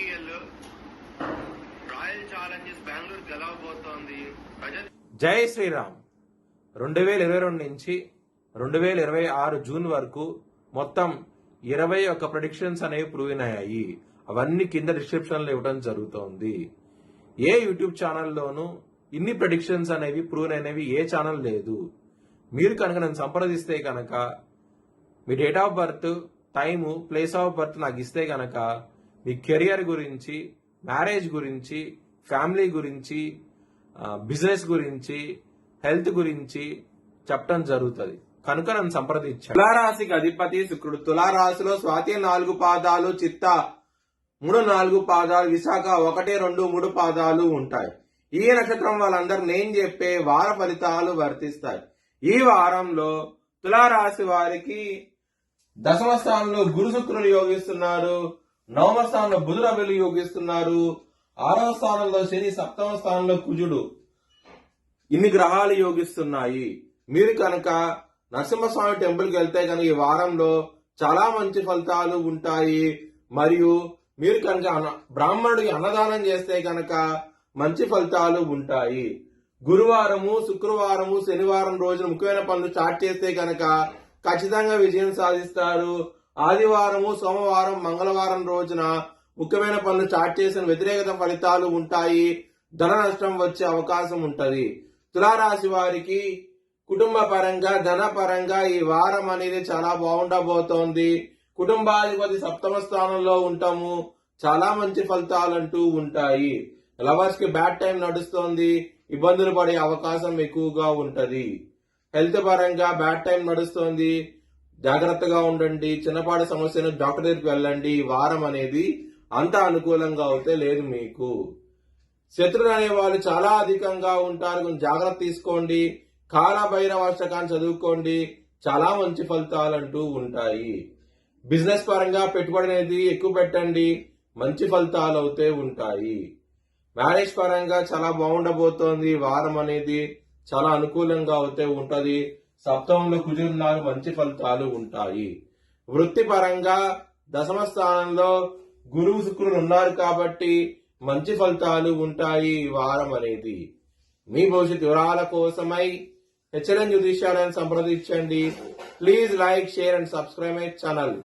IPL Royal Challengers Bengaluru గెలవబోతోంది. జై శ్రీరామ్. 2022 నుంచి 2026 జూన్ వరకు మొత్తం 21 ప్రెడిక్షన్స్ అనేవి ప్రూవ్ అయ్యాయి. అవన్నీ కింద డిస్క్రిప్షన్ లో ఇవ్వడం జరుగుతోంది. ఏ యూట్యూబ్ ఛానల్లోనూ ఇన్ని ప్రెడిక్షన్స్ అనేవి ప్రూవ్ అనేవి ఏ ఛానల్ లేదు. మీరు కనుక నన్ను సంప్రదిస్తే కనుక మీ date of birth, time, place of birth నాకు ఇస్తే కనుక మీ కెరియర్ గురించి, మ్యారేజ్ గురించి, ఫ్యామిలీ గురించి, బిజినెస్ గురించి, హెల్త్ గురించి చెప్పడం జరుగుతుంది. కనుక నన్ను సంప్రదించాను. తులారాశికి అధిపతి శుక్రుడు. తులారాశిలో స్వాతి 4 పాదాలు, చిత్త 3-4 పాదాలు, విశాఖ 1-2-3 పాదాలు ఉంటాయి. ఈ నక్షత్రం వాళ్ళందరూ నేను చెప్పే వార ఫలితాలు వర్తిస్తాయి. ఈ వారంలో తులారాశి వారికి దశమ స్థానంలో గురు శుక్రులు యోగిస్తున్నారు, 9వ స్థానంలో బుధ రవిలు యోగిస్తున్నారు, 6వ స్థానంలో శని, 7వ స్థానంలో కుజుడు. ఇన్ని గ్రహాలు యోగిస్తున్నాయి. మీరు కనుక నరసింహస్వామి టెంపుల్కి వెళ్తే కనుక ఈ వారంలో చాలా మంచి ఫలితాలు ఉంటాయి. మరియు మీరు కనుక బ్రాహ్మణుడికి అన్నదానం చేస్తే కనుక మంచి ఫలితాలు ఉంటాయి. గురువారము, శుక్రవారము, శనివారం రోజున ముఖ్యమైన పనులు స్టార్ట్ చేస్తే కనుక ఖచ్చితంగా విజయం సాధిస్తారు. ఆదివారము, సోమవారం, మంగళవారం రోజున ముఖ్యమైన పనులు స్టార్ట్ చేసిన వ్యతిరేకత ఫలితాలు ఉంటాయి. ధన నష్టం వచ్చే అవకాశం ఉంటది. తులారాశి వారికి కుటుంబ పరంగా, ధన పరంగా ఈ వారం అనేది చాలా బాగుండబోతోంది. కుటుంబాధిపతి 7వ స్థానంలో ఉంటాము. చాలా మంచి ఫలితాలు అంటూ ఉంటాయి. లవర్స్ కి బ్యాడ్ టైం నడుస్తోంది. ఇబ్బందులు పడే అవకాశం ఎక్కువగా ఉంటది. హెల్త్ పరంగా బ్యాడ్ టైం నడుస్తోంది. జాగ్రత్తగా ఉండండి. చిన్నపాటి సమస్యను డాక్టర్ దగ్గరికి వెళ్ళండి. ఈ వారం అనేది అంత అనుకూలంగా అయితే లేదు మీకు. శత్రులు అనే వాళ్ళు చాలా అధికంగా ఉంటారు. కొంచెం జాగ్రత్త తీసుకోండి. కాలభైరవాష్టకాన్ని చదువుకోండి. చాలా మంచి ఫలితాలు అంటూ ఉంటాయి. బిజినెస్ పరంగా పెట్టుబడి అనేది ఎక్కువ పెట్టండి. మంచి ఫలితాలు అయితే ఉంటాయి. మ్యారేజ్ పరంగా చాలా బాగుండబోతోంది. వారం అనేది చాలా అనుకూలంగా అయితే ఉంటది. 7వ కుజున్నారు. మంచి ఫలితాలు ఉంటాయి. వృత్తి పరంగా దశమ స్థానంలో గురువు, శుక్రులు ఉన్నారు కాబట్టి మంచి ఫలితాలు ఉంటాయి ఈ వారం అనేది. మీ భవిష్యత్ వివరాల కోసమై హెచ్ఎల్ఎన్ జ్యోతిష్యాలను సంప్రదించండి. Please like, share and subscribe my channel.